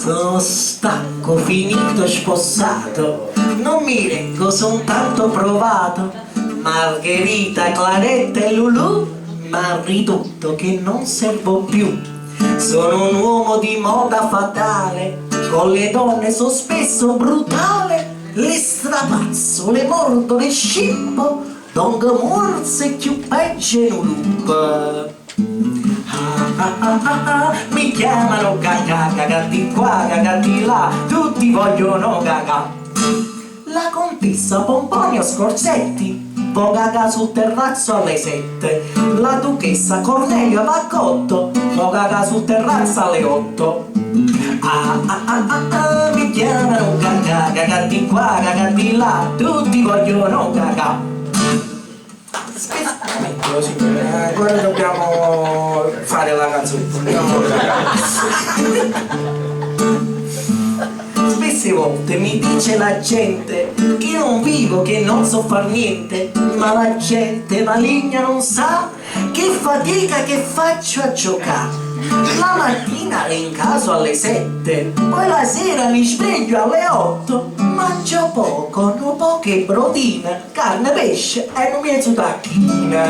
Sono stanco, finito, spossato, non mi reggo, son tanto provato. Margherita, Claretta e Lulù m'han ridotto che non servo più. Sono un uomo di moda fatale, con le donne so spesso brutale. Le strapazzo, le mordo, le scippo, donc morse più peggio in un lupo. Mi chiamano Gaga, Gaga di qua, Gaga di là, tutti vogliono Gaga. La contessa Pomponio Scorsetti può Gaga sul terrazzo alle 7. La duchessa Cornelia Vaccotto può Gaga sul terrazzo alle 8. Mi chiamano Gaga, Gaga di qua, Gaga di là, tutti vogliono Gaga. Ancora dobbiamo fare la canzone. Spesse volte mi dice la gente che non vivo, che non so far niente, ma la gente maligna non sa che fatica che faccio a giocare. La mattina rincaso alle 7, poi la sera mi sveglio alle 8, mangio poco, no poche brodine, carne, pesce e un mezzo tacchina.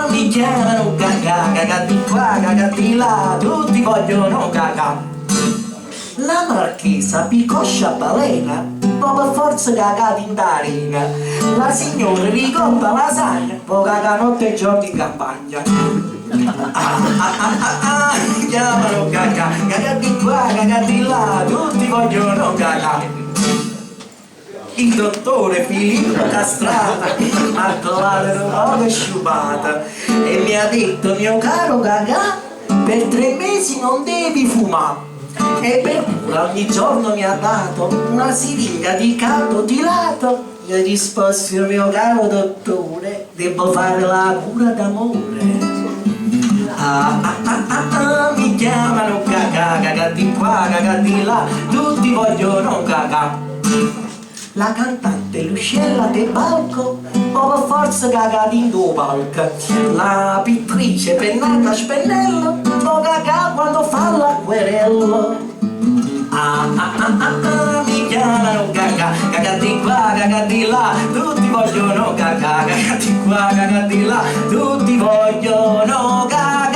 Mi chiamano Gaga, Gaga di qua, Gaga di là, tutti vogliono Gaga. La marchesa Picoscia Balena, può per forza Gaga in tarina. La signora Ricotta Lasagna, può Gaga notte e giorni in campagna. Mi chiamano Gaga, Gaga di qua, Gaga di là, tutti vogliono Gaga. Il dottore Filippo Castrata ha trovato una nuova sciupata e mi ha detto: mio caro Gaga, per 3 mesi non devi fumare. E per cura ogni giorno mi ha dato una siringa di caldo tilato. Gli ho risposto: mio caro dottore, devo fare la cura d'amore. Mi chiamano Gaga, Gaga di qua, Gaga di là, tutti vogliono Gaga. La cantante Luciella De Balco, per forza Gaga di due palco. La pittrice Pennata Spennello, può Gaga quando fa l'acquerello. Mi chiamano Gaga, Gaga di qua, Gaga di là, tutti vogliono Gaga, Gaga di qua, Gaga di là, tutti vogliono Gaga.